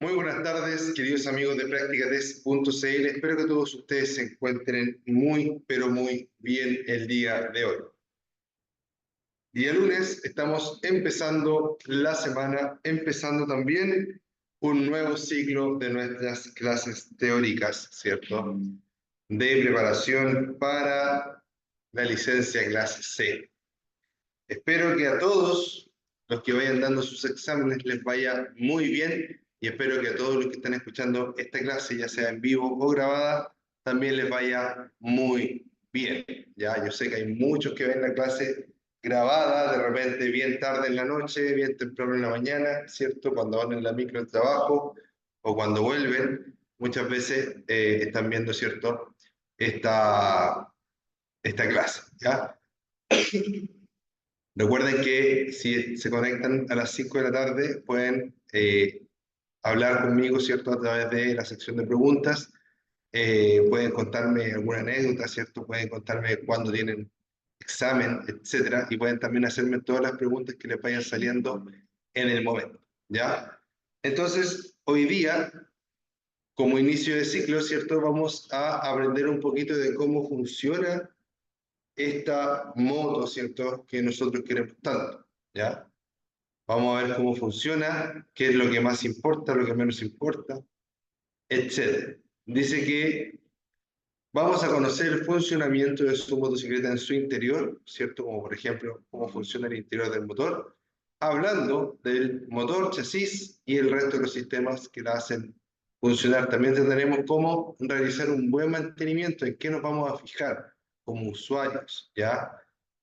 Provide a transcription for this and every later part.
Muy buenas tardes, queridos amigos de Practicatest.cl. Espero que todos ustedes se encuentren muy, pero muy bien el día de hoy. Día lunes, estamos empezando la semana, empezando también un nuevo ciclo de nuestras clases teóricas, ¿cierto? De preparación para la licencia clase C. Espero que a todos los que vayan dando sus exámenes les vaya muy bien y espero que a todos los que están escuchando esta clase, ya sea en vivo o grabada, también les vaya muy bien. Ya, yo sé que hay muchos que ven la clase grabada, de repente bien tarde en la noche, bien temprano en la mañana, ¿cierto? Cuando van en la micro del trabajo o cuando vuelven, muchas veces están viendo, ¿cierto? Esta clase, ¿ya? Recuerden que si se conectan a las 5 de la tarde, pueden hablar conmigo, ¿cierto? A través de la sección de preguntas. Pueden contarme alguna anécdota, ¿cierto? Pueden contarme cuándo tienen examen, etcétera. Y pueden también hacerme todas las preguntas que les vayan saliendo en el momento, ¿ya? Entonces, hoy día, como inicio de ciclo, ¿cierto? Vamos a aprender un poquito de cómo funciona esta moto, ¿cierto? Que nosotros queremos tanto, ¿ya? Vamos a ver cómo funciona, qué es lo que más importa, lo que menos importa, etc. Dice que vamos a conocer el funcionamiento de su motocicleta en su interior, ¿cierto? Como por ejemplo, cómo funciona el interior del motor, hablando del motor, chasis y el resto de los sistemas que la hacen funcionar. También tendremos cómo realizar un buen mantenimiento, en qué nos vamos a fijar como usuarios, ¿ya?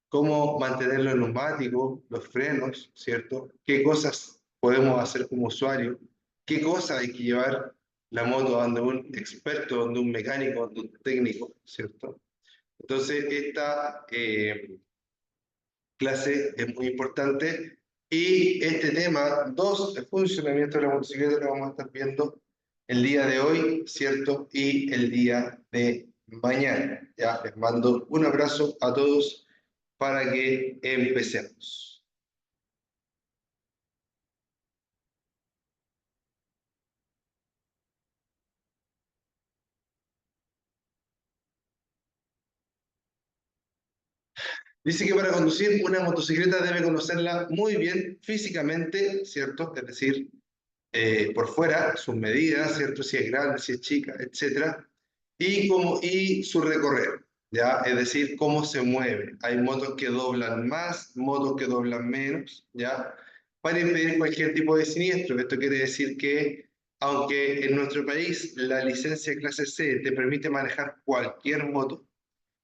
Cómo mantener los neumáticos, los frenos, ¿cierto? ¿Qué cosas podemos hacer como usuario? ¿Qué cosas hay que llevar la moto donde un experto, donde un mecánico, donde un técnico, ¿cierto? Entonces, esta clase es muy importante y este tema, 2, el funcionamiento de la motocicleta, lo vamos a estar viendo el día de hoy, ¿cierto? Y el día de mañana. Ya, les mando un abrazo a todos para que empecemos. Dice que para conducir una motocicleta debe conocerla muy bien físicamente, ¿cierto? Es decir, por fuera, sus medidas, ¿cierto? Si es grande, si es chica, etcétera, y su recorrido, ¿ya? Es decir, cómo se mueve. Hay motos que doblan más, motos que doblan menos, ¿ya? Para impedir cualquier tipo de siniestro. Esto quiere decir que, aunque en nuestro país la licencia clase C te permite manejar cualquier moto,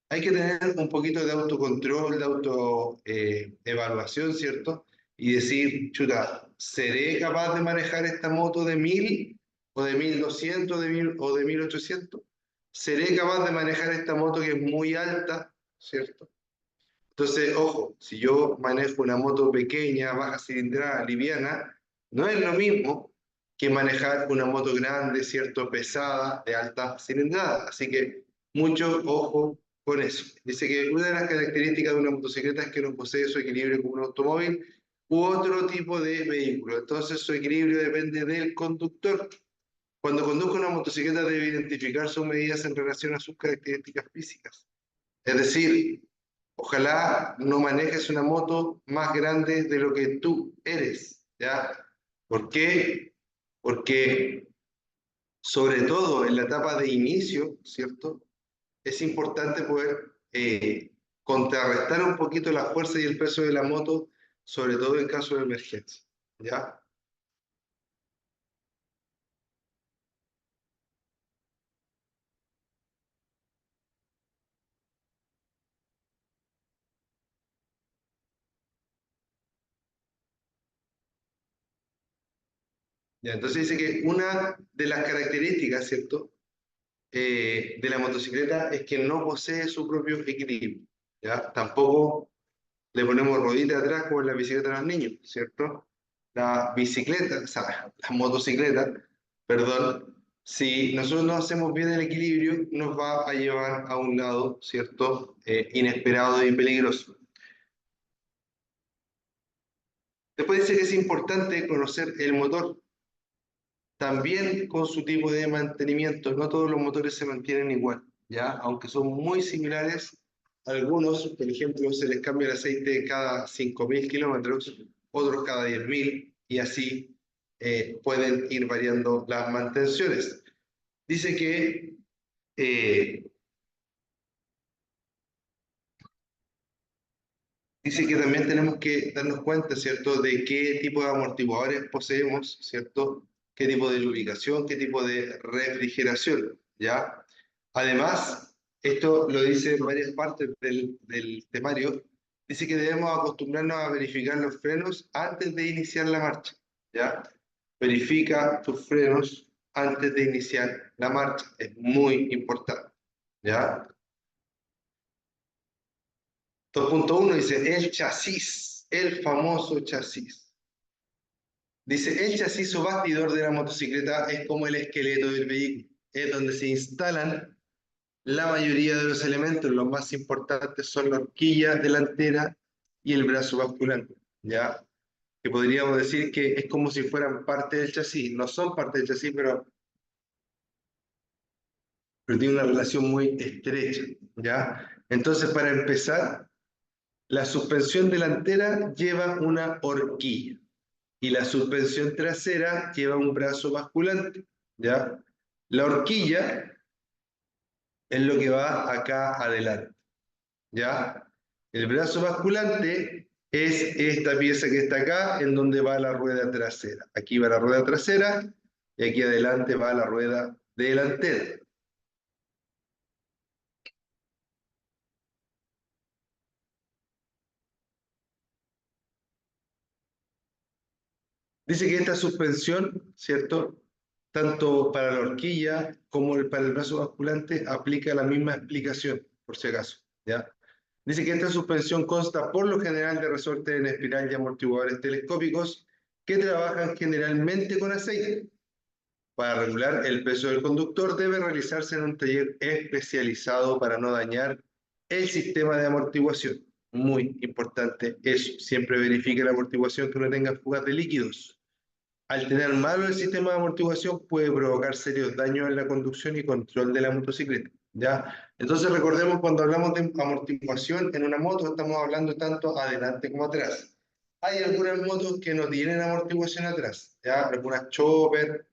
hay que tener un poquito de autocontrol, de autoevaluación, ¿cierto? Y decir, chuta, ¿seré capaz de manejar esta moto de 1000 o de 1200 o de 1800? ¿Seré capaz de manejar esta moto que es muy alta, ¿cierto? Entonces, ojo, si yo manejo una moto pequeña, baja cilindrada, liviana, no es lo mismo que manejar una moto grande, ¿cierto? Pesada, de alta cilindrada. Así que mucho ojo con eso. Dice que una de las características de una motocicleta es que no posee su equilibrio como un automóvil u otro tipo de vehículo. Entonces, su equilibrio depende del conductor. Cuando conduzca una motocicleta debe identificar sus medidas en relación a sus características físicas. Es decir, ojalá no manejes una moto más grande de lo que tú eres, ¿ya? ¿Por qué? Porque sobre todo en la etapa de inicio, ¿cierto? Es importante poder contrarrestar un poquito la fuerza y el peso de la moto, sobre todo en caso de emergencia, ¿ya? ¿Ya? Entonces dice que una de las características, ¿cierto? De la motocicleta es que no posee su propio equilibrio, ¿ya? Tampoco le ponemos rodita atrás como en la bicicleta de los niños, ¿cierto? La bicicleta, o sea, la motocicleta, perdón, si nosotros no hacemos bien el equilibrio, nos va a llevar a un lado, ¿cierto? Inesperado y peligroso. Después dice que es importante conocer el motor, también con su tipo de mantenimiento. No todos los motores se mantienen igual, ¿ya? Aunque son muy similares, algunos, por ejemplo, se les cambia el aceite cada 5.000 kilómetros, otros cada 10.000, y así pueden ir variando las mantenciones. Dice que eh, Dice que también tenemos que darnos cuenta, ¿cierto?, de qué tipo de amortiguadores poseemos, ¿cierto? Qué tipo de lubricación, qué tipo de refrigeración, ¿ya? Además, esto lo dice en varias partes del temario, dice que debemos acostumbrarnos a verificar los frenos antes de iniciar la marcha, ¿ya? Verifica tus frenos antes de iniciar la marcha, es muy importante, ¿ya? 2.1 dice el chasis, el famoso chasis. Dice, el chasis o bastidor de la motocicleta es como el esqueleto del vehículo, es donde se instalan la mayoría de los elementos. Los más importantes son la horquilla delantera y el brazo basculante, ¿ya? Que podríamos decir que es como si fueran parte del chasis. No son parte del chasis, pero tiene una relación muy estrecha, ¿ya? Entonces, para empezar, la suspensión delantera lleva una horquilla y la suspensión trasera lleva un brazo basculante, ¿ya? La horquilla es lo que va acá adelante, ¿ya? El brazo basculante es esta pieza que está acá, en donde va la rueda trasera. Aquí va la rueda trasera y aquí adelante va la rueda delantera. Dice que esta suspensión, ¿cierto? Tanto para la horquilla como para el brazo basculante, aplica la misma explicación, por si acaso, ¿ya? Dice que esta suspensión consta por lo general de resortes en espiral y amortiguadores telescópicos que trabajan generalmente con aceite. Para regular el peso del conductor debe realizarse en un taller especializado para no dañar el sistema de amortiguación. Muy importante eso. Siempre verifique la amortiguación que no tenga fugas de líquidos. Al tener malo el sistema de amortiguación puede provocar serios daños en la conducción y control de la motocicleta, ¿ya? Entonces recordemos, cuando hablamos de amortiguación en una moto estamos hablando tanto adelante como atrás. Hay algunas motos que no tienen amortiguación atrás, ¿ya? Algunas chopper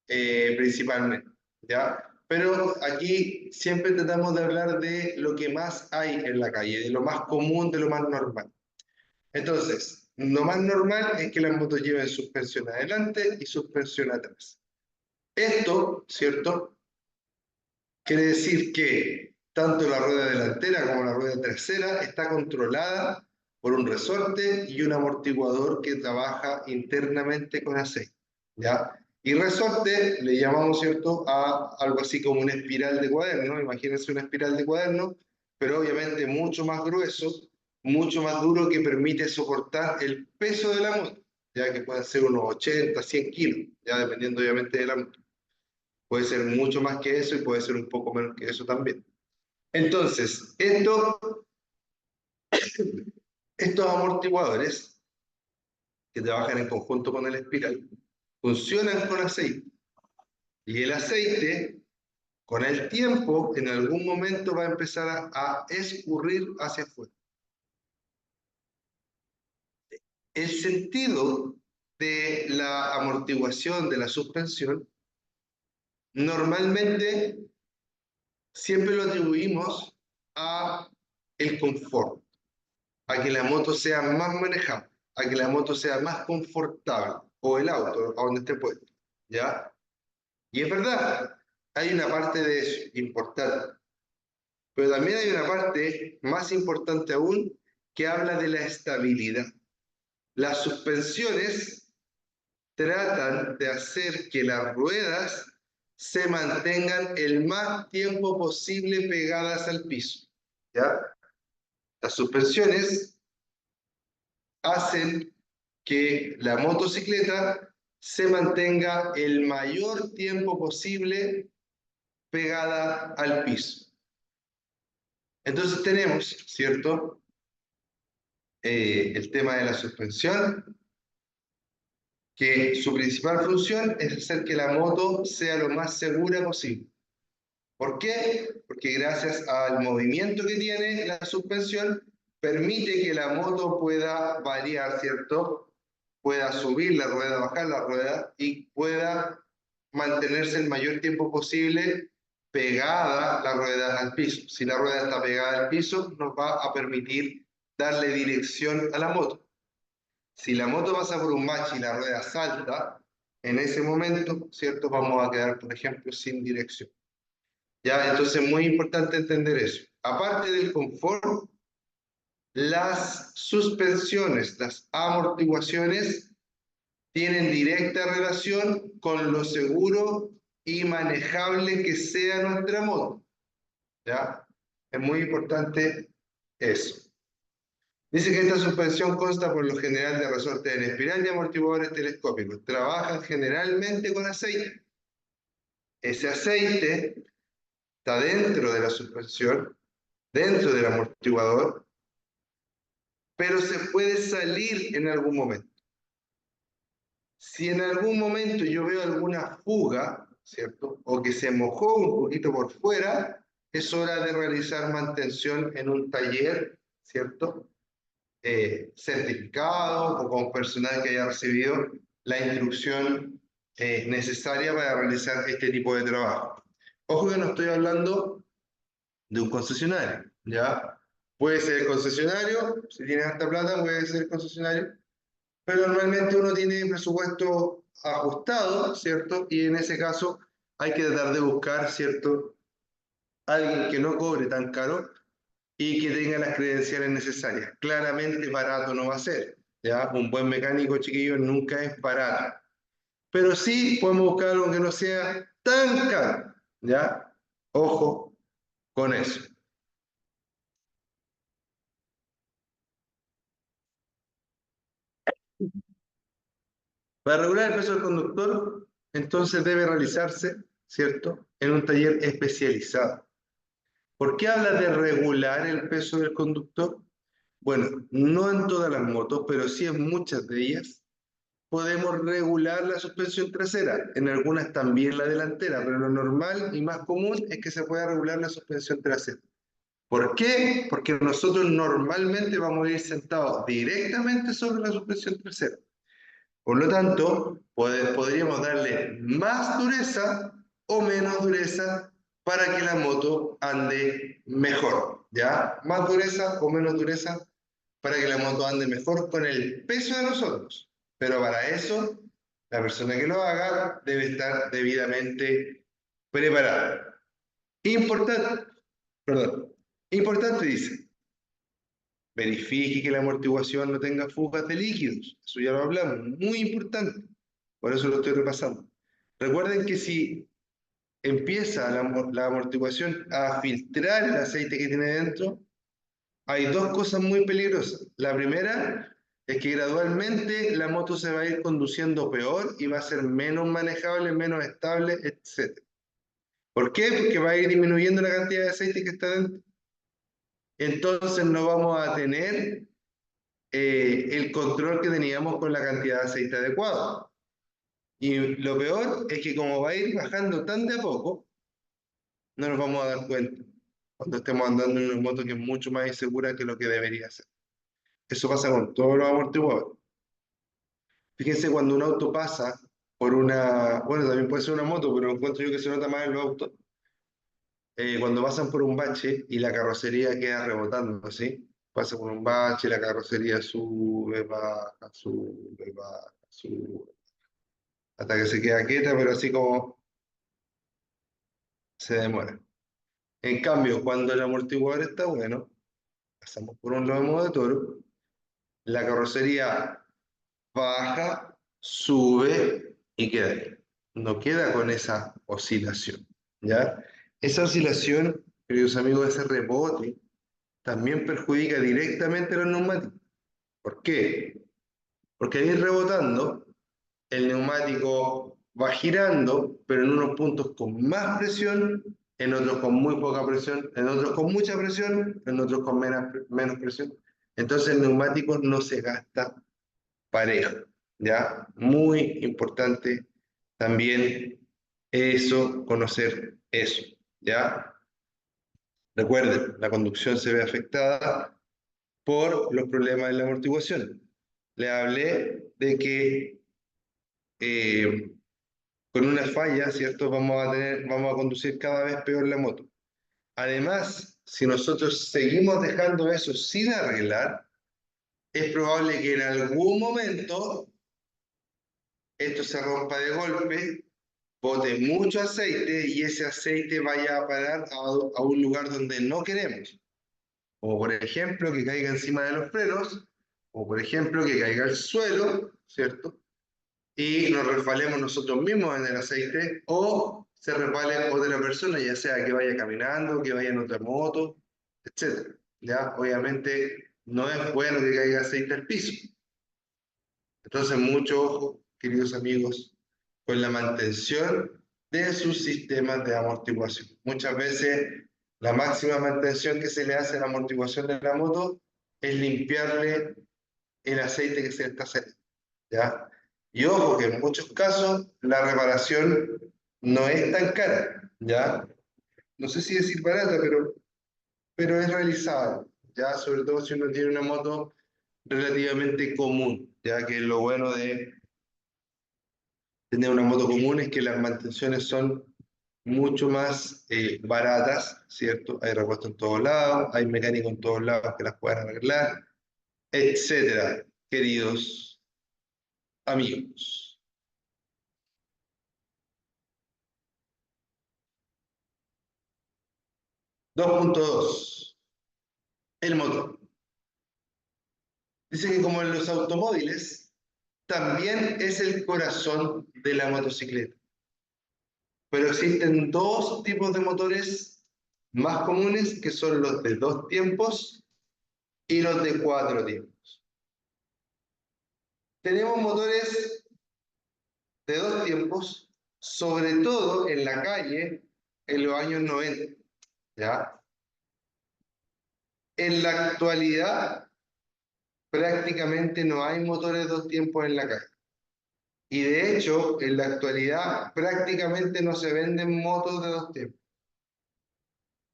principalmente, ¿ya? Pero aquí siempre tratamos de hablar de lo que más hay en la calle, de lo más común, de lo más normal. Entonces, lo más normal es que las motos lleven suspensión adelante y suspensión atrás. Esto, ¿cierto? Quiere decir que tanto la rueda delantera como la rueda trasera está controlada por un resorte y un amortiguador que trabaja internamente con aceite, ¿ya? Y resorte le llamamos, ¿cierto?, a algo así como una espiral de cuaderno. Imagínense una espiral de cuaderno, pero obviamente mucho más grueso, mucho más duro, que permite soportar el peso de la moto, ya que pueden ser unos 80, 100 kilos, ya dependiendo obviamente de la moto. Puede ser mucho más que eso y puede ser un poco menos que eso también. Entonces, estos amortiguadores que trabajan en conjunto con el espiral funcionan con aceite. Y el aceite, con el tiempo, en algún momento va a empezar a escurrir hacia afuera. El sentido de la amortiguación, de la suspensión, normalmente siempre lo atribuimos a el confort, a que la moto sea más manejable, a que la moto sea más confortable, o el auto, a donde esté puesto, ¿ya? Y es verdad, hay una parte de eso importante, pero también hay una parte más importante aún que habla de la estabilidad. Las suspensiones tratan de hacer que las ruedas se mantengan el más tiempo posible pegadas al piso, ¿ya? Las suspensiones hacen que la motocicleta se mantenga el mayor tiempo posible pegada al piso. Entonces tenemos, ¿cierto? El tema de la suspensión, que su principal función es hacer que la moto sea lo más segura posible. ¿Por qué? Porque gracias al movimiento que tiene la suspensión, permite que la moto pueda variar, ¿cierto? Pueda subir la rueda, bajar la rueda y pueda mantenerse el mayor tiempo posible pegada la rueda al piso. Si la rueda está pegada al piso, nos va a permitir darle dirección a la moto. Si la moto pasa por un bache y la rueda salta, en ese momento, ¿cierto? Vamos a quedar, por ejemplo, sin dirección. ¿Ya? Entonces es muy importante entender eso. Aparte del confort, las suspensiones, las amortiguaciones, tienen directa relación con lo seguro y manejable que sea nuestra moto. ¿Ya? Es muy importante eso. Dice que esta suspensión consta por lo general de resortes en espiral y amortiguadores telescópicos. Trabajan generalmente con aceite. Ese aceite está dentro de la suspensión, dentro del amortiguador, pero se puede salir en algún momento. Si en algún momento yo veo alguna fuga, ¿cierto? O que se mojó un poquito por fuera, es hora de realizar mantención en un taller, ¿cierto? Certificado o con personal que haya recibido la instrucción necesaria para realizar este tipo de trabajo. Ojo que no estoy hablando de un concesionario, ¿ya? Puede ser el concesionario, si tienes harta plata, puede ser el concesionario, pero normalmente uno tiene presupuesto ajustado, ¿cierto? Y en ese caso hay que tratar de buscar, ¿cierto? Alguien que no cobre tan caro y que tenga las credenciales necesarias. Claramente barato no va a ser, ¿ya? Un buen mecánico, chiquillo, nunca es barato. Pero sí podemos buscar algo que no sea tan caro, ¿ya? Ojo con eso. Para regular el peso del conductor, entonces debe realizarse, ¿cierto?, en un taller especializado. ¿Por qué habla de regular el peso del conductor? Bueno, no en todas las motos, pero sí en muchas de ellas podemos regular la suspensión trasera, en algunas también la delantera, pero lo normal y más común es que se pueda regular la suspensión trasera. ¿Por qué? Porque nosotros normalmente vamos a ir sentados directamente sobre la suspensión trasera. Por lo tanto, podríamos darle más dureza o menos dureza para que la moto ande mejor, ¿ya? Más dureza o menos dureza para que la moto ande mejor con el peso de nosotros. Pero para eso, la persona que lo haga debe estar debidamente preparada. Importante, perdón, importante dice, verifique que la amortiguación no tenga fugas de líquidos. Eso ya lo hablamos, muy importante. Por eso lo estoy repasando. Recuerden que si empieza la amortiguación a filtrar el aceite que tiene dentro, hay dos cosas muy peligrosas. La primera es que gradualmente la moto se va a ir conduciendo peor y va a ser menos manejable, menos estable, etc. ¿Por qué? Porque va a ir disminuyendo la cantidad de aceite que está dentro. Entonces no vamos a tener el control que teníamos con la cantidad de aceite adecuado. Y lo peor es que como va a ir bajando tan de a poco, no nos vamos a dar cuenta cuando estemos andando en una moto que es mucho más insegura que lo que debería ser. Eso pasa con todos los amortiguadores. Fíjense cuando un auto pasa por una, bueno, también puede ser una moto, pero encuentro yo que se nota más en los autos, cuando pasan por un bache y la carrocería queda rebotando, ¿sí? Pasa por un bache, la carrocería sube, baja, sube, baja, sube, hasta que se queda quieta, pero así como se demora. En cambio, cuando el amortiguador está bueno, pasamos por un lomo de toro, la carrocería baja, sube y queda ahí. No queda con esa oscilación, ¿ya? Esa oscilación, queridos amigos, ese rebote, también perjudica directamente a los neumáticos. ¿Por qué? Porque al ir rebotando, el neumático va girando, pero en unos puntos con más presión, en otros con muy poca presión, en otros con mucha presión, en otros con menos presión. Entonces el neumático no se gasta parejo, ¿ya? Muy importante también eso, conocer eso, ¿ya? Recuerden, la conducción se ve afectada por los problemas de la amortiguación. Le hablé de que eh, con una falla, ¿cierto? Vamos a conducir cada vez peor la moto. Además, si nosotros seguimos dejando eso sin arreglar, es probable que en algún momento esto se rompa de golpe, bote mucho aceite y ese aceite vaya a parar a un lugar donde no queremos. O por ejemplo, que caiga encima de los frenos, o por ejemplo, que caiga al suelo, ¿cierto? Y nos resbalemos nosotros mismos en el aceite, o se resbale otra persona, ya sea que vaya caminando, que vaya en otra moto, etc. ¿Ya? Obviamente no es bueno que caiga aceite al piso. Entonces, mucho ojo, queridos amigos, con la mantención de sus sistemas de amortiguación. Muchas veces la máxima mantención que se le hace a la amortiguación de la moto es limpiarle el aceite que se le está saliendo, ¿ya? Y ojo que en muchos casos la reparación no es tan cara, ¿ya? No sé si decir barata, pero es realizable, ¿ya? Sobre todo si uno tiene una moto relativamente común, ya que lo bueno de tener una moto común es que las mantenciones son mucho más baratas, ¿cierto? Hay repuestos en todos lados, hay mecánicos en todos lados que las puedan arreglar, etcétera, queridos amigos. 2.2. El motor. Dice que como en los automóviles, también es el corazón de la motocicleta. Pero existen dos tipos de motores más comunes, que son los de 2 tiempos y los de 4 tiempos. Tenemos motores de 2 tiempos, sobre todo en la calle, en los años 90, ¿ya? En la actualidad, prácticamente no hay motores 2 tiempos en la calle. Y de hecho, en la actualidad, prácticamente no se venden motos de 2 tiempos.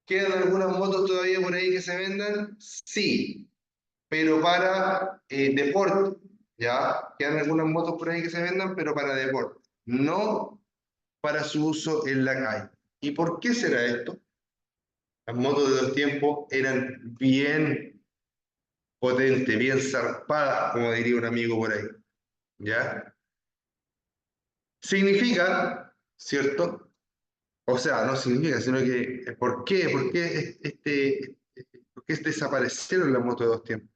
¿Quedan algunas motos todavía por ahí que se vendan? Sí, pero para deporte, ¿ya? Quedan algunas motos por ahí que se vendan, pero para deporte, no para su uso en la calle. ¿Y por qué será esto? Las motos de 2 tiempos eran bien potentes, bien zarpadas, como diría un amigo por ahí, ¿ya? Significa, ¿cierto? O sea, no significa, sino que ¿por qué? ¿Por qué desaparecieron las motos de 2 tiempos?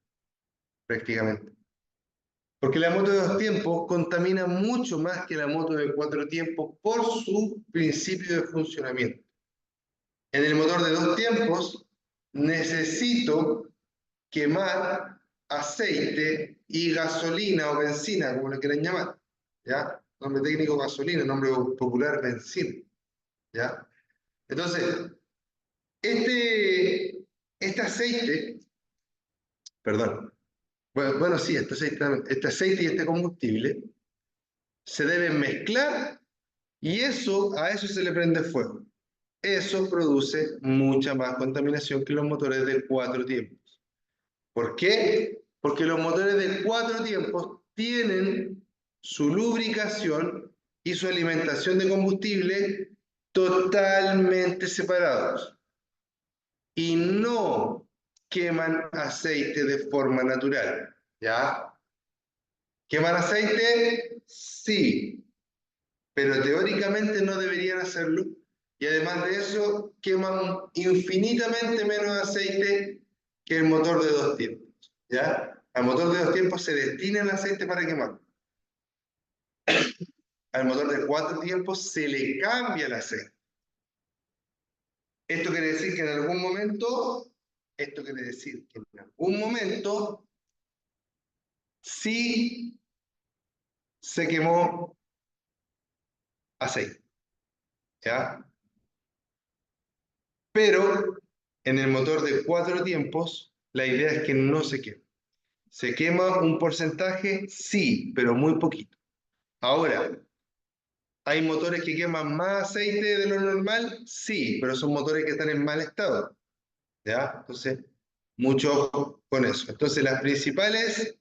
Prácticamente. Porque la moto de 2 tiempos contamina mucho más que la moto de 4 tiempos por su principio de funcionamiento. En el motor de 2 tiempos necesito quemar aceite y gasolina o benzina, como lo quieran llamar, ¿ya? Nombre técnico gasolina, nombre popular benzina, ¿ya? Entonces, este aceite, perdón, bueno, sí, este aceite y este combustible se deben mezclar y a eso se le prende fuego. Eso produce mucha más contaminación que los motores de 4 tiempos. ¿Por qué? Porque los motores de 4 tiempos tienen su lubricación y su alimentación de combustible totalmente separados y no queman aceite de forma natural, ¿ya? ¿Queman aceite? Sí, pero teóricamente no deberían hacerlo y además de eso queman infinitamente menos aceite que el motor de 2 tiempos, ¿ya? Al motor de 2 tiempos se destina el aceite para quemar. Al motor de 4 tiempos se le cambia el aceite. Esto quiere decir que en algún momento, sí se quemó aceite, ¿ya? Pero en el motor de 4 tiempos, la idea es que no se queme. ¿Se quema un porcentaje? Sí, pero muy poquito. Ahora, ¿hay motores que queman más aceite de lo normal? Sí, pero son motores que están en mal estado. ¿Ya? Entonces, mucho ojo con eso. Entonces, las principales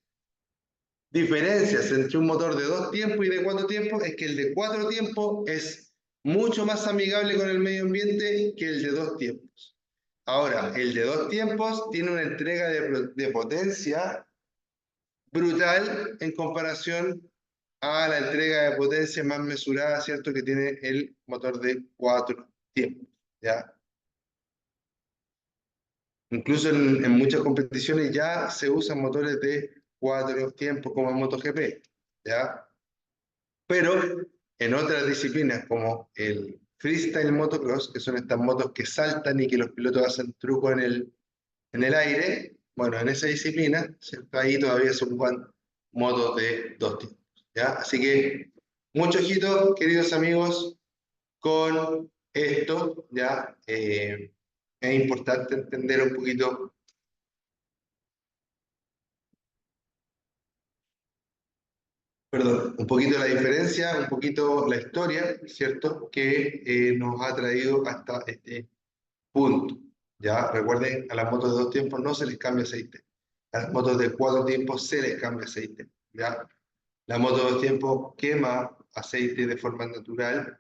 diferencias entre un motor de 2 tiempos y de 4 tiempos es que el de 4 tiempos es mucho más amigable con el medio ambiente que el de 2 tiempos. Ahora, el de 2 tiempos tiene una entrega de potencia brutal en comparación a la entrega de potencia más mesurada, ¿cierto?, que tiene el motor de 4 tiempos, ¿ya? Incluso en muchas competiciones ya se usan motores de 4 tiempos como en MotoGP, ¿ya? Pero en otras disciplinas como el freestyle motocross, que son estas motos que saltan y que los pilotos hacen trucos en el aire, bueno, en esa disciplina, ¿cierto? Ahí todavía se ocupan motos de 2 tiempos, ¿ya? Así que mucho ojito, queridos amigos, con esto, ¿ya? Es importante entender un poquito, perdón, un poquito la diferencia, un poquito la historia, ¿cierto? Que nos ha traído hasta este punto. Ya, recuerden, a las motos de 2 tiempos no se les cambia aceite. A las motos de 4 tiempos se les cambia aceite. Ya, la moto de 2 tiempos quema aceite de forma natural,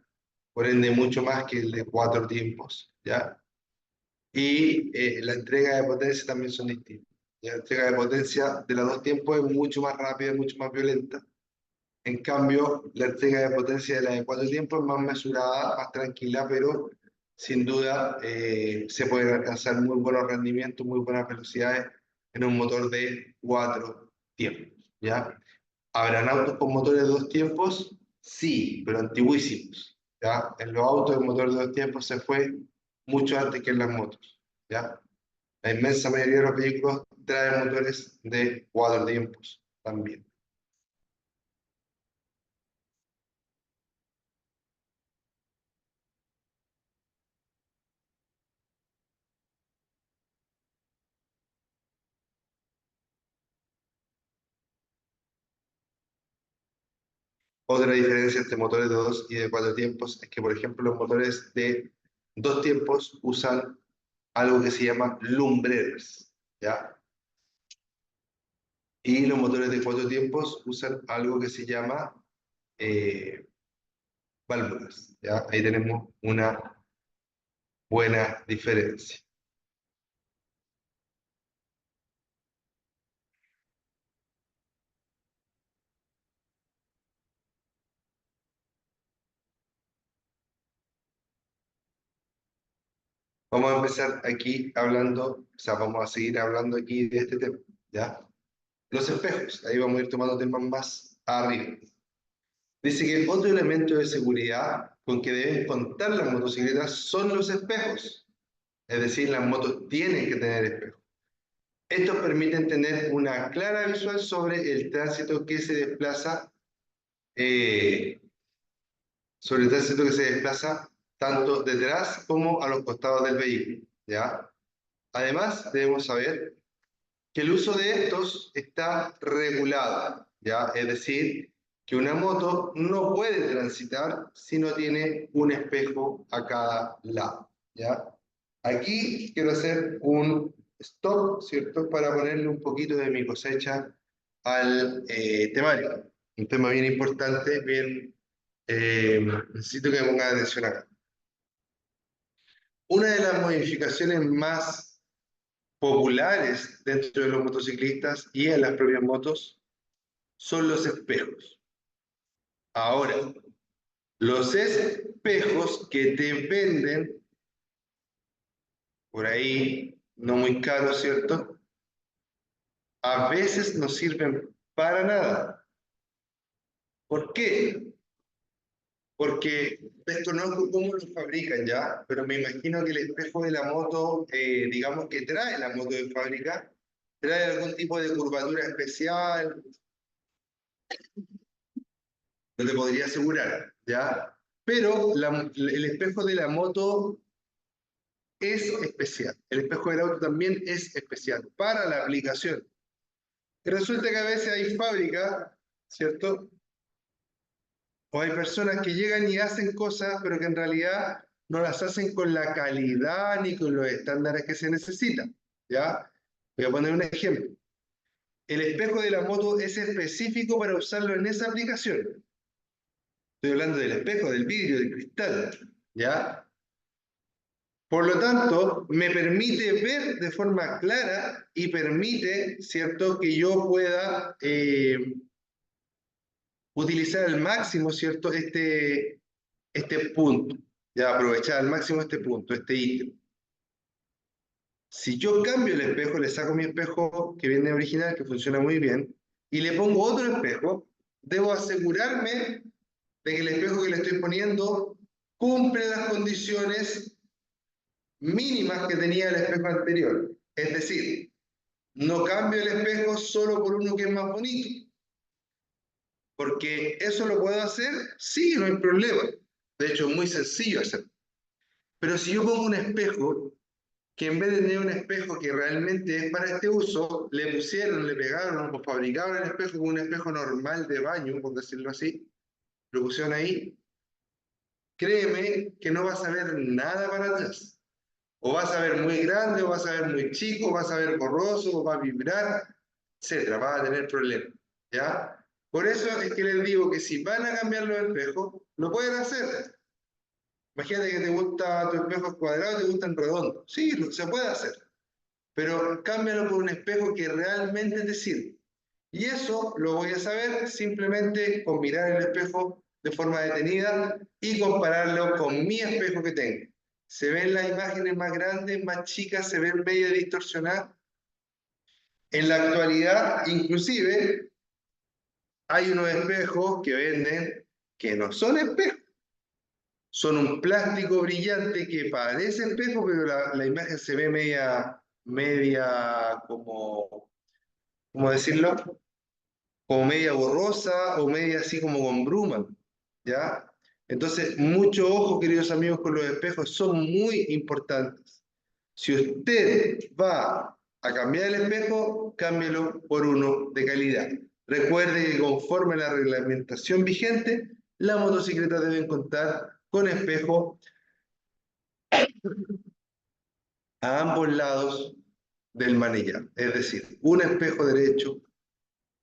por ende mucho más que el de 4 tiempos. Ya, y la entrega de potencia también son distintas. La entrega de potencia de los 2 tiempos es mucho más rápida, mucho más violenta. En cambio, la entrega de potencia de la de 4 tiempos es más mesurada, más tranquila, pero sin duda se pueden alcanzar muy buenos rendimientos, muy buenas velocidades en un motor de 4 tiempos, ¿ya? ¿Habrán autos con motores de 2 tiempos? Sí, pero antiguísimos, ¿ya? En los autos el motor de 2 tiempos se fue mucho antes que en las motos, ¿ya? La inmensa mayoría de los vehículos traen motores de 4 tiempos también. Otra diferencia entre motores de 2 y de 4 tiempos es que, por ejemplo, los motores de 2 tiempos usan algo que se llama lumbreras, ¿ya? Y los motores de 4 tiempos usan algo que se llama eh, válvulas, ¿ya? Ahí tenemos una buena diferencia. Vamos a empezar aquí hablando, o sea, vamos a seguir hablando aquí de este tema, ¿ya? Los espejos, ahí vamos a ir tomando temas más arriba. Dice que otro elemento de seguridad con que deben contar las motocicletas son los espejos. Es decir, las motos tienen que tener espejos. Estos permiten tener una clara visual sobre el tránsito que se desplaza, eh, sobre el tránsito que se desplaza tanto detrás como a los costados del vehículo, ¿ya? Además, debemos saber que el uso de estos está regulado, ¿ya? Es decir, que una moto no puede transitar si no tiene un espejo a cada lado, ¿ya? Aquí quiero hacer un stop, ¿cierto? Para ponerle un poquito de mi cosecha al temario. Un tema bien importante, bien, necesito que me pongan atención acá. Una de las modificaciones más populares dentro de los motociclistas y en las propias motos son los espejos. Ahora, los espejos que te venden por ahí, no muy caros, ¿cierto? A veces no sirven para nada. ¿Por qué? Porque desconozco cómo los fabrican ya, pero me imagino que el espejo de la moto, digamos que trae la moto de fábrica, trae algún tipo de curvatura especial, no te podría asegurar, ¿ya? Pero el espejo de la moto es especial. El espejo del auto también es especial para la aplicación. Y resulta que a veces hay fábricas, ¿cierto? O hay personas que llegan y hacen cosas, pero que en realidad no las hacen con la calidad ni con los estándares que se necesitan, ¿ya? Voy a poner un ejemplo. El espejo de la moto es específico para usarlo en esa aplicación. Estoy hablando del espejo, del vidrio, del cristal, ¿ya? Por lo tanto, me permite ver de forma clara y permite, ¿cierto?, que yo pueda utilizar al máximo, ¿cierto?, este punto, ya aprovechar al máximo este punto, este ítem. Si yo cambio el espejo, le saco mi espejo que viene original, que funciona muy bien, y le pongo otro espejo, debo asegurarme de que el espejo que le estoy poniendo cumple las condiciones mínimas que tenía el espejo anterior. Es decir, no cambio el espejo solo por uno que es más bonito. Porque eso lo puedo hacer, sí, no hay problema. De hecho, es muy sencillo hacer. Pero si yo pongo un espejo, que en vez de tener un espejo que realmente es para este uso, le pusieron, le pegaron o fabricaron el espejo como un espejo normal de baño, por decirlo así, lo pusieron ahí, créeme que no vas a ver nada para atrás. O vas a ver muy grande, o vas a ver muy chico, o vas a ver borroso, o va a vibrar, etcétera, vas a tener problemas, ¿ya? Por eso es que les digo que si van a cambiar los espejos, lo pueden hacer. Imagínate que te gusta tu espejo cuadrado y te gustan redondos. Sí, se puede hacer. Pero cámbialo por un espejo que realmente te sirva. Y eso lo voy a saber simplemente con mirar el espejo de forma detenida y compararlo con mi espejo que tengo. ¿Se ven las imágenes más grandes, más chicas, se ven medio distorsionadas? En la actualidad, inclusive, hay unos espejos que venden que no son espejos. Son un plástico brillante que parece espejo, pero la imagen se ve media como, ¿cómo decirlo? Como media borrosa o media así como con bruma, ¿ya? Entonces, mucho ojo, queridos amigos, con los espejos, son muy importantes. Si usted va a cambiar el espejo, cámbielo por uno de calidad. Recuerde que conforme a la reglamentación vigente, las motocicletas deben contar con espejo a ambos lados del manillar, es decir, un espejo derecho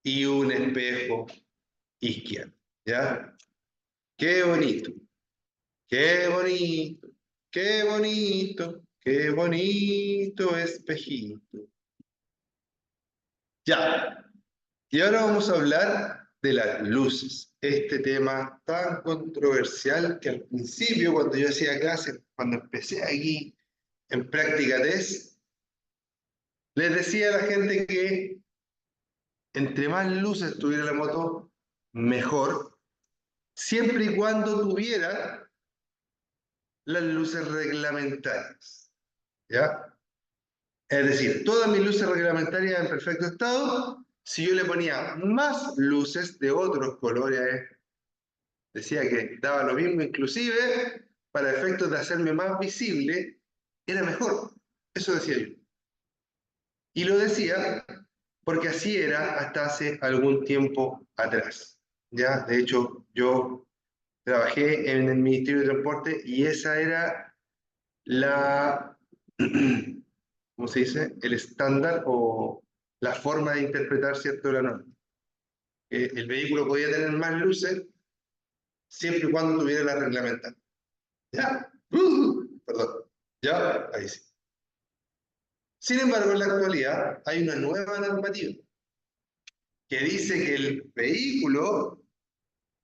y un espejo izquierdo, ¿ya? Qué bonito, qué bonito, qué bonito, qué bonito espejito. Ya, y ahora vamos a hablar de las luces. Este tema tan controversial que al principio, cuando yo hacía clases, cuando empecé aquí en práctica test, les decía a la gente que entre más luces tuviera la moto, mejor, siempre y cuando tuviera las luces reglamentarias, ¿ya? Es decir, todas mis luces reglamentarias en perfecto estado, si yo le ponía más luces de otros colores, decía que daba lo mismo, inclusive para efectos de hacerme más visible, era mejor. Eso decía yo. Y lo decía porque así era hasta hace algún tiempo atrás. ¿Ya? De hecho, yo trabajé en el Ministerio de Transporte y esa era la, ¿cómo se dice? El estándar o la forma de interpretar, ¿cierto?, la norma. El vehículo podía tener más luces siempre y cuando tuviera la reglamentaria. ¿Ya? Perdón. ¿Ya? Ahí sí. Sin embargo, en la actualidad hay una nueva normativa que dice que el vehículo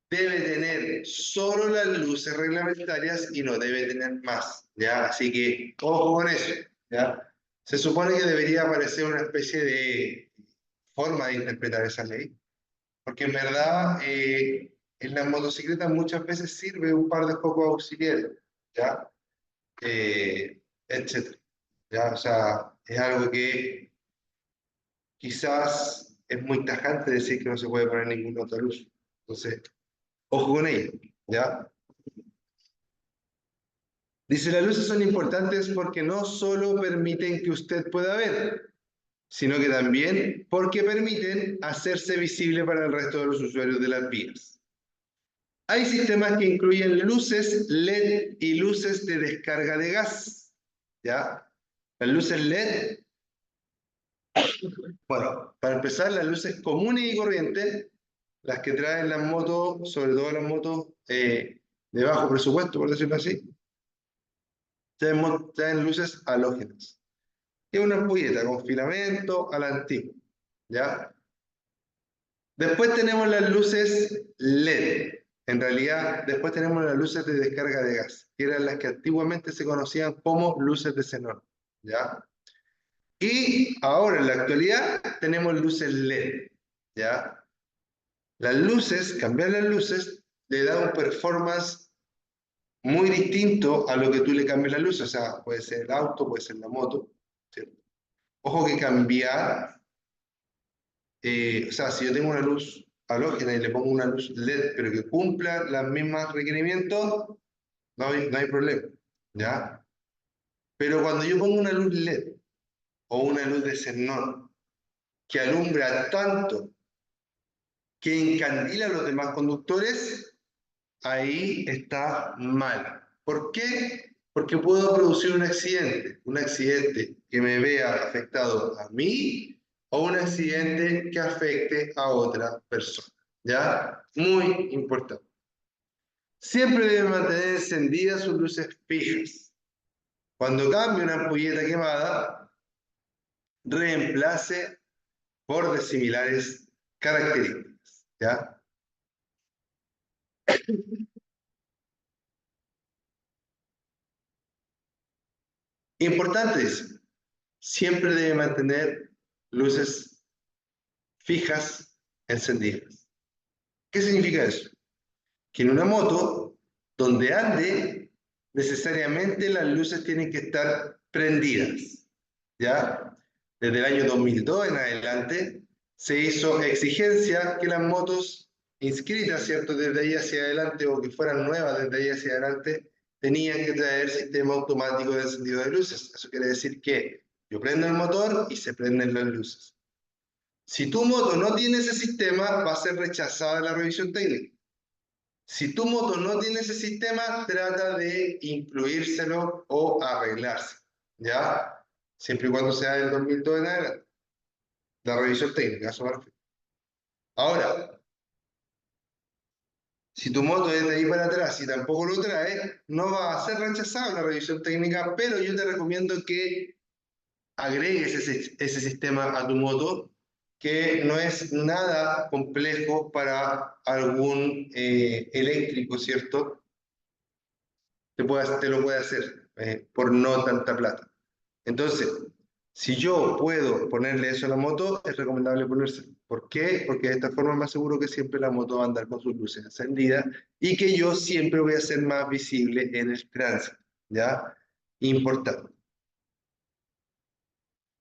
debe tener solo las luces reglamentarias y no debe tener más, ¿ya? Así que, ojo con eso, ¿ya? Se supone que debería aparecer una especie de forma de interpretar esa ley, porque en verdad en las motocicletas muchas veces sirve un par de focos auxiliares, ¿ya? Etcétera, ¿ya? O sea, es algo que quizás es muy tajante decir que no se puede poner ninguna otra luz. Entonces, ojo con ello, ¿ya? Dice, las luces son importantes porque no solo permiten que usted pueda ver, sino que también porque permiten hacerse visible para el resto de los usuarios de las vías. Hay sistemas que incluyen luces LED y luces de descarga de gas, ¿ya? Las luces LED, bueno, para empezar, las luces comunes y corrientes, las que traen las motos, sobre todo las motos de bajo presupuesto, por decirlo así, traen luces halógenas. Es una ampolleta con filamento a la antigua, ¿ya? Después tenemos las luces LED. En realidad, después tenemos las luces de descarga de gas, que eran las que antiguamente se conocían como luces de xenón, ¿ya? Y ahora, en la actualidad, tenemos luces LED, ¿ya? Las luces, cambiar las luces, le da un performance muy distinto a lo que tú le cambies la luz. O sea, puede ser el auto, puede ser la moto, ¿cierto? Ojo que cambiar, o sea, si yo tengo una luz halógena y le pongo una luz LED, pero que cumpla los mismos requerimientos, no hay problema, ¿ya? Pero cuando yo pongo una luz LED o una luz de xenón que alumbra tanto que encandila a los demás conductores, ahí está mal. ¿Por qué? Porque puedo producir un accidente que me vea afectado a mí o un accidente que afecte a otra persona. ¿Ya? Muy importante. Siempre deben mantener encendidas sus luces fijas. Cuando cambie una ampolleta quemada, reemplace por de similares características. ¿Ya? Importantes. Siempre debe mantener luces fijas encendidas. ¿Qué significa eso? Que en una moto, donde ande, necesariamente las luces tienen que estar prendidas. ¿Ya? Desde el año 2002 en adelante se hizo exigencia que las motos inscritas, ¿cierto?, desde ahí hacia adelante o que fueran nuevas desde ahí hacia adelante, tenían que traer sistema automático de encendido de luces. Eso quiere decir que yo prendo el motor y se prenden las luces. Si tu moto no tiene ese sistema, va a ser rechazada la revisión técnica. Si tu moto no tiene ese sistema, trata de incluírselo o arreglarse, ¿ya? Siempre y cuando sea del 2002 en adelante. La revisión técnica, eso me refiero. Ahora, si tu moto es de ahí para atrás y tampoco lo trae, no va a ser rechazada la revisión técnica, pero yo te recomiendo que agregues ese sistema a tu moto, que no es nada complejo para algún eléctrico, ¿cierto? Te lo puede hacer por no tanta plata. Entonces, si yo puedo ponerle eso a la moto, es recomendable ponérselo. ¿Por qué? Porque de esta forma me aseguro que siempre la moto va a andar con sus luces encendidas y que yo siempre voy a ser más visible en el tránsito. ¿Ya? Importante.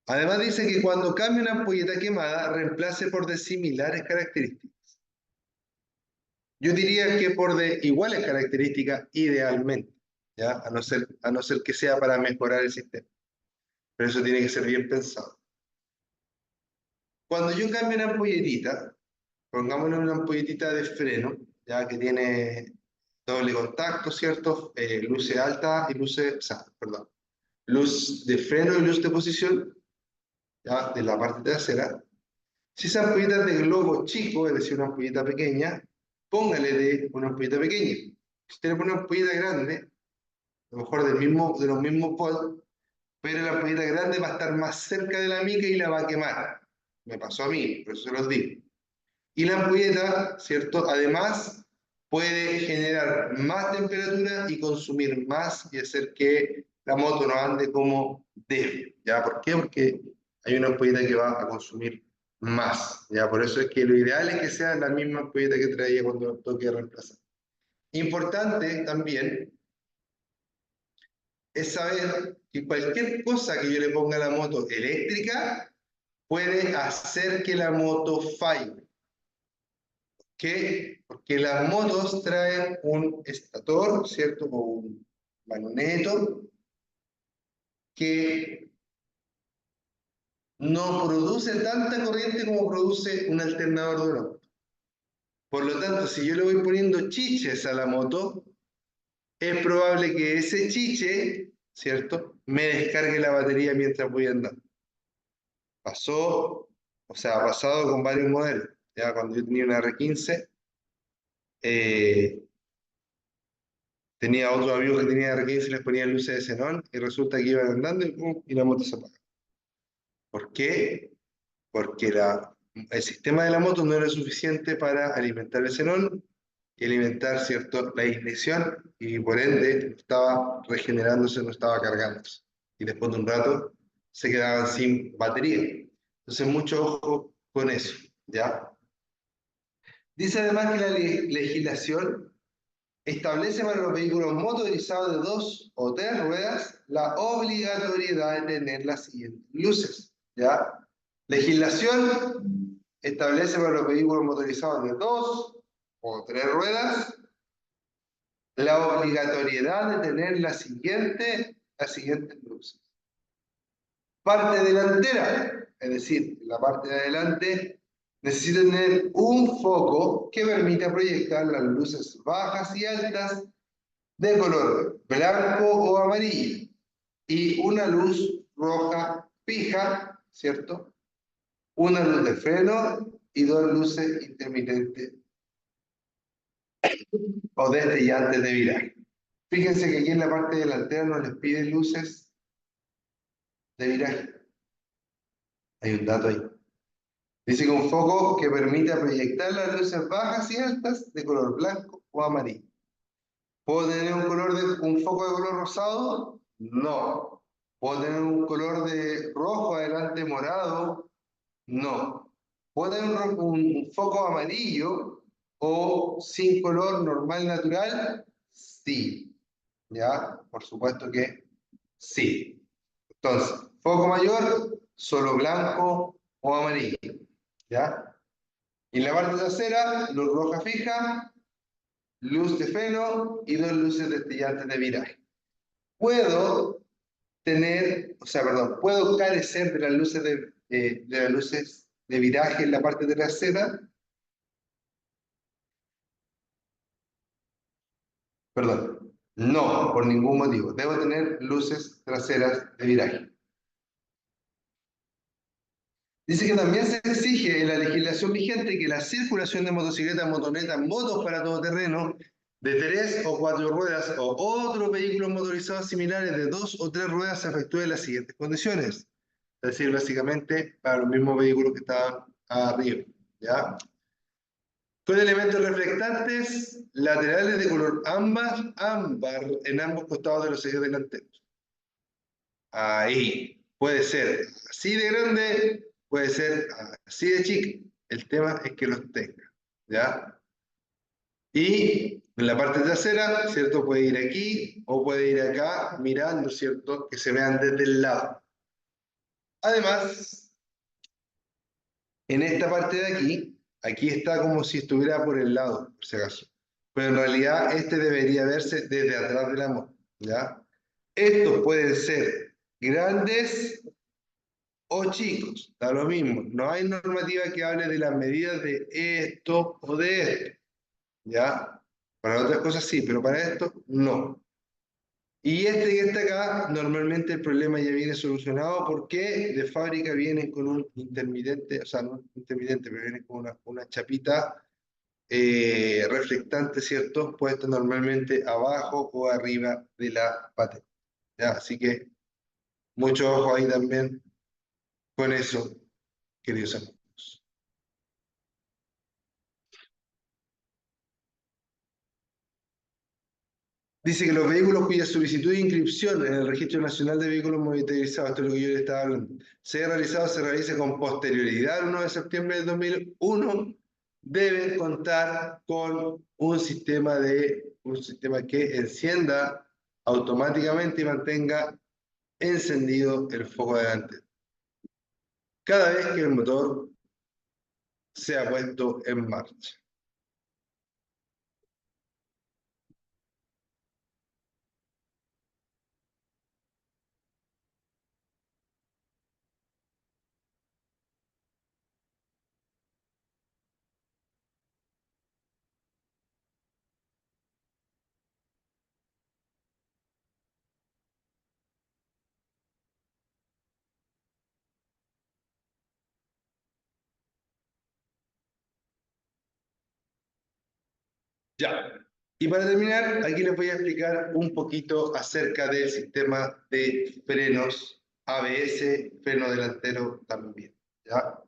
Además dice que cuando cambie una ampolleta quemada, reemplace por de similares características. Yo diría que por de iguales características idealmente, ¿ya? A no ser que sea para mejorar el sistema. Pero eso tiene que ser bien pensado. Cuando yo cambio una ampolletita, pongámosle una ampolletita de freno, ya que tiene doble contacto, ¿cierto? Luces altas y luces, o sea, perdón, luz de freno y luz de posición, ya, de la parte trasera. Si esa ampolleta es de globo chico, es decir, una ampolleta pequeña, póngale de una ampolleta pequeña. Si usted le pone una ampolleta grande, a lo mejor de los mismos volts, pero la ampolleta grande va a estar más cerca de la mica y la va a quemar. Me pasó a mí, por eso se los digo. Y la ampolleta, ¿cierto? Además, puede generar más temperatura y consumir más y hacer que la moto no ande como debe. ¿Ya? ¿Por qué? Porque hay una ampolleta que va a consumir más. ¿Ya? Por eso es que lo ideal es que sea la misma ampolleta que traía cuando toque reemplazar. Importante también es saber que cualquier cosa que yo le ponga a la moto eléctrica puede hacer que la moto falle. ¿Qué? Porque las motos traen un estator, ¿cierto? O un magneto que no produce tanta corriente como produce un alternador de un auto. Por lo tanto, si yo le voy poniendo chiches a la moto, es probable que ese chiche, ¿cierto?, me descargue la batería mientras voy andando. Pasó, o sea, ha pasado con varios modelos. Ya cuando yo tenía una R15, tenía otros amigos que tenían R15 y les ponían luces de xenón y resulta que iban andando y, ¡pum!, y la moto se apaga. ¿Por qué? Porque el sistema de la moto no era suficiente para alimentar el xenón y alimentar, ¿cierto?, la ignición y por ende no estaba regenerándose, no estaba cargándose. Y después de un rato se quedaban sin batería. Entonces, mucho ojo con eso, ¿ya? Dice además que la legislación establece para los vehículos motorizados de 2 o 3 ruedas la obligatoriedad de tener las siguientes luces, ¿ya? Legislación establece para los vehículos motorizados de 2 o 3 ruedas la obligatoriedad de tener las siguientes luces. Parte delantera, es decir, la parte de adelante, necesita tener un foco que permita proyectar las luces bajas y altas de color blanco o amarillo y una luz roja fija, ¿cierto? Una luz de freno y 2 luces intermitentes o destellantes de viraje. Fíjense que aquí en la parte delantera nos les piden luces de viraje. Hay un dato ahí. Dice que un foco que permita proyectar las luces bajas y altas de color blanco o amarillo. ¿Puedo tener un foco de color rosado? No. ¿Puedo tener un color de rojo adelante morado? No. ¿Puedo tener un foco amarillo o sin color normal natural? Sí. ¿Ya? Por supuesto que sí. Entonces, foco mayor, solo blanco o amarillo. ¿Ya? Y en la parte trasera, luz roja fija, luz de freno y 2 luces destellantes de viraje. Puedo tener, o sea, perdón, puedo carecer de las luces de las luces de viraje en la parte trasera. Perdón, no, por ningún motivo. Debo tener luces traseras de viraje. Dice que también se exige en la legislación vigente que la circulación de motocicletas, motonetas, motos para todoterreno de 3 o 4 ruedas o otros vehículos motorizados similares de 2 o 3 ruedas se efectúe en las siguientes condiciones. Es decir, básicamente para los mismos vehículos que estaban arriba, ¿ya? Con elementos reflectantes laterales de color ámbar en ambos costados de los ejes delanteros. Ahí puede ser así de grande, puede ser así de chico. El tema es que los tenga, ¿ya? Y en la parte trasera, ¿cierto? Puede ir aquí o puede ir acá mirando, ¿cierto? Que se vean desde el lado. Además, en esta parte de aquí está como si estuviera por el lado, por si acaso. Pero en realidad este debería verse desde atrás de la moto, ¿ya? Estos pueden ser grandes o chicos, da lo mismo. No hay normativa que hable de las medidas de esto o de esto, ¿ya? Para otras cosas sí, pero para esto no. Y este que está acá, normalmente el problema ya viene solucionado porque de fábrica vienen con un intermitente, o sea, no intermitente, pero viene con una chapita reflectante, ¿cierto? Puesta normalmente abajo o arriba de la batería, ¿ya? Así que mucho ojo ahí también con eso, queridos amigos. Dice que los vehículos cuya solicitud de inscripción en el Registro Nacional de Vehículos Motorizados, esto es lo que yo le estaba hablando, se realice con posterioridad al 1 de septiembre del 2001, deben contar con un sistema que encienda automáticamente y mantenga encendido el foco delantero cada vez que el motor sea puesto en marcha. Ya. Y para terminar, aquí les voy a explicar un poquito acerca del sistema de frenos ABS, freno delantero también. ¿Ya?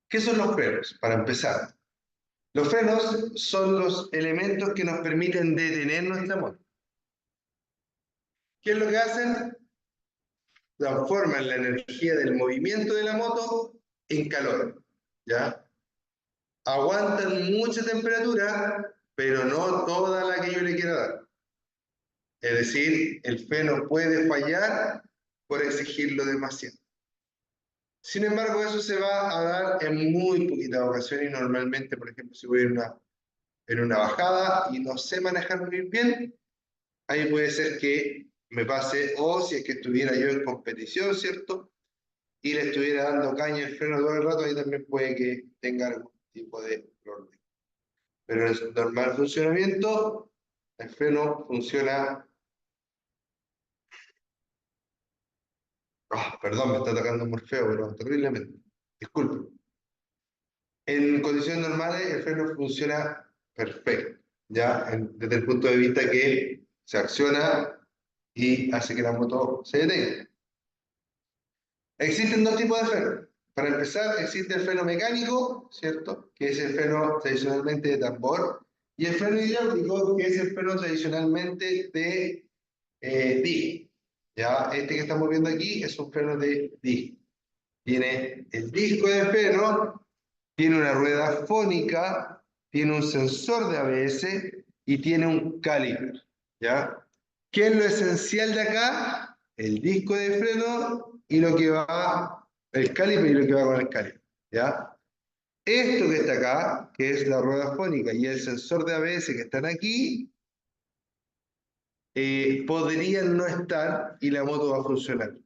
¿Qué son los frenos? Para empezar, los frenos son los elementos que nos permiten detener nuestra moto. ¿Qué es lo que hacen? Transforman la energía del movimiento de la moto en calor. ¿Ya? Aguantan mucha temperatura, pero no toda la que yo le quiera dar. Es decir, el freno puede fallar por exigirlo demasiado. Sin embargo, eso se va a dar en muy poquitas ocasiones y normalmente, por ejemplo, si voy en una bajada y no sé manejar muy bien, ahí puede ser que me pase, o si es que estuviera yo en competición, ¿cierto? Y le estuviera dando caña al freno todo el rato, ahí también puede que tenga algún tipo de problema. Pero en su normal funcionamiento, el freno funciona. Perdón, me está atacando Morfeo, pero terriblemente. Disculpe. En condiciones normales, el freno funciona perfecto, ¿ya? Desde el punto de vista que se acciona y hace que la moto se detenga. Existen dos tipos de freno. Para empezar, existe el freno mecánico, ¿cierto? Que es el freno tradicionalmente de tambor, y el freno hidráulico, que es el freno tradicionalmente de disco. ¿Ya? Este que estamos viendo aquí es un freno de disco. Tiene el disco de freno, tiene una rueda fónica, tiene un sensor de ABS y tiene un caliper. ¿Ya? ¿Qué es lo esencial de acá? El disco de freno y lo que va, el caliper y lo que va con el caliper. ¿Ya? Esto que está acá, que es la rueda fónica y el sensor de ABS que están aquí, podrían no estar y la moto va a funcionar.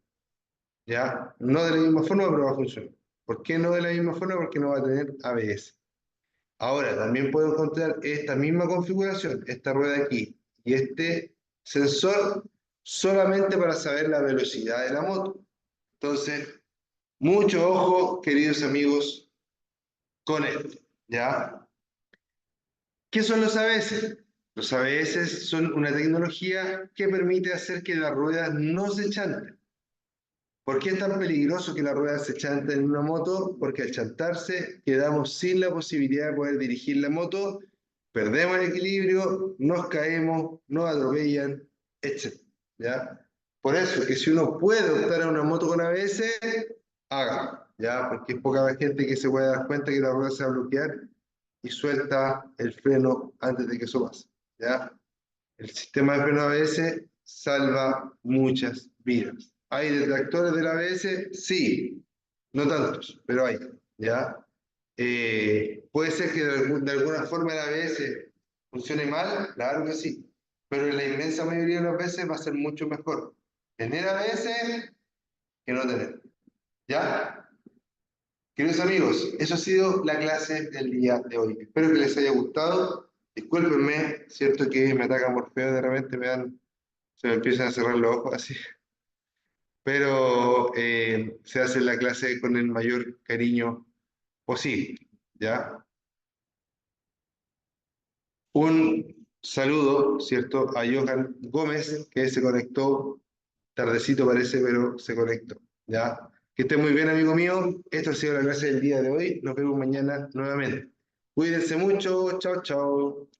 ¿Ya? No de la misma forma, pero va a funcionar. ¿Por qué no de la misma forma? Porque no va a tener ABS. Ahora, también puedo encontrar esta misma configuración, esta rueda aquí, y este sensor solamente para saber la velocidad de la moto. Entonces, mucho ojo, queridos amigos, con esto, ¿ya? ¿Qué son los ABS? Los ABS son una tecnología que permite hacer que las ruedas no se chanten. ¿Por qué es tan peligroso que la rueda se chante en una moto? Porque al chantarse quedamos sin la posibilidad de poder dirigir la moto, perdemos el equilibrio, nos caemos, nos atropellan, etc. ¿Ya? Por eso que si uno puede optar a una moto con ABS, haga, ¿ya? Porque es poca la gente que se puede dar cuenta que la rueda se va a bloquear y suelta el freno antes de que eso pase, ¿ya? El sistema de freno ABS salva muchas vidas. ¿Hay detractores del ABS? Sí, no tantos, pero hay, ¿ya? ¿Puede ser que de alguna forma el ABS funcione mal? Claro que sí, pero en la inmensa mayoría de las veces va a ser mucho mejor tener ABS que no tener, ¿ya? Queridos amigos, eso ha sido la clase del día de hoy. Espero que les haya gustado. Discúlpenme, cierto que me ataca Morfeo de repente, se me empiezan a cerrar los ojos así, pero se hace la clase con el mayor cariño posible, ¿ya? Un saludo, ¿cierto?, a Johan Gómez, que se conectó, tardecito parece, pero se conectó, ¿ya? Que esté muy bien, amigo mío. Esto ha sido la clase del día de hoy. Nos vemos mañana nuevamente. Cuídense mucho. Chao, chao.